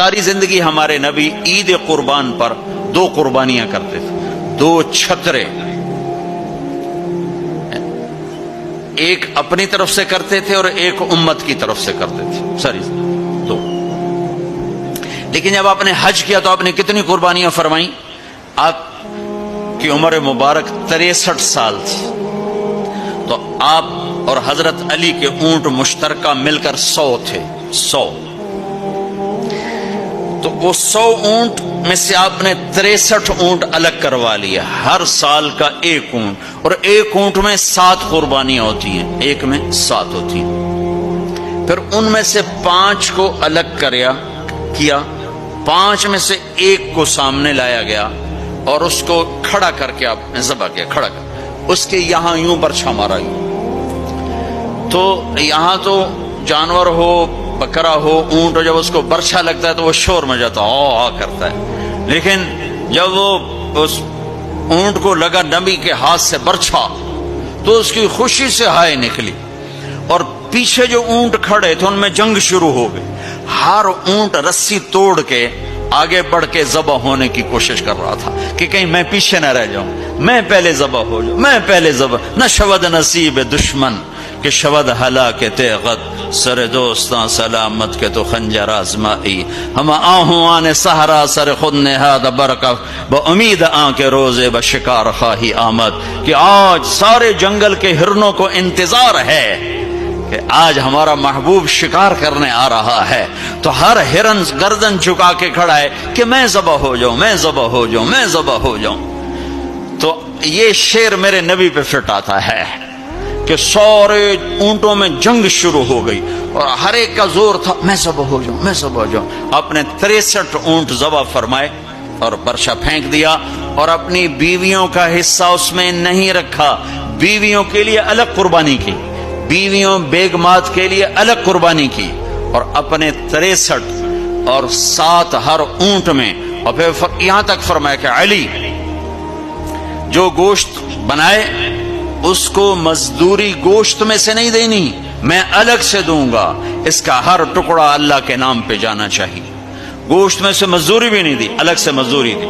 ساری زندگی ہمارے نبی عید قربان پر 2 قربانیاں کرتے تھے، 2 چھترے، ایک اپنی طرف سے کرتے تھے اور ایک امت کی طرف سے کرتے تھے، ساری 2۔ لیکن جب آپ نے حج کیا تو آپ نے کتنی قربانیاں فرمائیں؟ آپ کی عمر مبارک 63 سال تھی، تو آپ اور حضرت علی کے اونٹ مشترکہ مل کر 100 تھے، 100۔ تو وہ 100 اونٹ میں سے آپ نے 63 اونٹ الگ کروا لیا، ہر سال کا 1 اونٹ، اور 1 اونٹ میں 7 قربانیاں ہوتی ہیں، 1 میں 7 ہوتی ہیں۔ پھر ان میں سے 5 کو الگ کیا، 5 میں سے 1 کو سامنے لایا گیا اور اس کو کھڑا کر کے آپ نے ذبح کیا، کھڑا کر اس کے یہاں یوں برچھا مارا یوں۔ تو یہاں تو جانور ہو، بکرا ہو، اونٹ ہو، جب اس کو برچھا لگتا ہے تو وہ شور میں جاتا آ کرتا ہے، لیکن جب وہ اس اونٹ کو لگا نبی کے ہاتھ سے برچھا تو اس کی خوشی سے ہائے نکلی، اور پیچھے جو اونٹ کھڑے تھے ان میں جنگ شروع ہو گئی، ہر اونٹ رسی توڑ کے آگے بڑھ کے ذبح ہونے کی کوشش کر رہا تھا کہ کہیں میں پیچھے نہ رہ جاؤں، میں پہلے ذبح ہو جاؤں، میں پہلے ذبح۔ نہ شود نصیب دشمن کہ شود ہلاک تیغت، سر دوستاں سلامت کے تو خنجر آزمائی، ہم آہوں آنے سہرا سر خود نہاد برکف با امید آن کے روزے بشکار خواہی آمد، کہ آج سارے جنگل کے ہرنوں کو انتظار ہے کہ آج ہمارا محبوب شکار کرنے آ رہا ہے، تو ہر ہرن گردن جھکا کے کھڑا ہے کہ میں ذبح ہو جاؤں، میں ذبح ہو جاؤں، میں ذبح ہو جاؤں۔ تو یہ شعر میرے نبی پہ فٹ آتا ہے کہ سارے اونٹوں میں جنگ شروع ہو گئی اور ہر ایک کا زور تھا میں ذبح ہو جاؤں، میں ذبح ہو جاؤں۔ آپ نے 63 اونٹ ذبح فرمائے اور برچا پھینک دیا، اور اپنی بیویوں کا حصہ اس میں نہیں رکھا، بیویوں کے لیے الگ قربانی کی، بیویوں بیگمات کے لیے الگ قربانی کی، اور اپنے 63 اور 7 ہر اونٹ میں، اور پھر یہاں تک فرمایا کہ علی جو گوشت بنائے اس کو مزدوری گوشت میں سے نہیں دینی، میں الگ سے دوں گا، اس کا ہر ٹکڑا اللہ کے نام پہ جانا چاہیے، گوشت میں سے مزدوری بھی نہیں دی، الگ سے مزدوری دی۔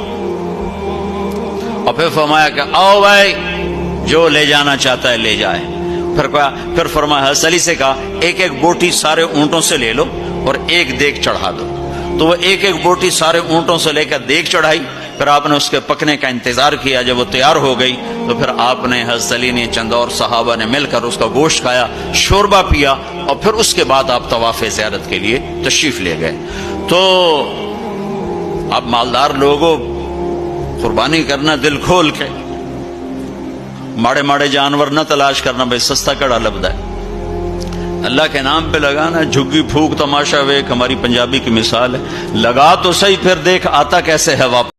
اور پھر فرمایا کہ آؤ بھائی جو لے جانا چاہتا ہے لے جائے۔ پھر فرمایا حضرت علی سے کہا ایک ایک بوٹی سارے اونٹوں سے لے لو اور ایک دیگ چڑھا دو، تو وہ ایک ایک بوٹی سارے اونٹوں سے لے کر دیگ چڑھائی، پھر آپ نے اس کے پکنے کا انتظار کیا، جب وہ تیار ہو گئی تو پھر آپ نے حضرت علی نے چند اور صحابہ نے مل کر اس کا گوشت کھایا، شوربہ پیا، اور پھر اس کے بعد آپ طواف زیارت کے لیے تشریف لے گئے۔ تو آپ مالدار لوگوں قربانی کرنا دل کھول کے، ماڑے ماڑے جانور نہ تلاش کرنا، بھائی سستا کڑا لبدا ہے، اللہ کے نام پہ لگانا، جھگی پھونک تماشا ویک ہماری پنجابی کی مثال ہے، لگا تو صحیح پھر دیکھ آتا کیسے ہے واپس۔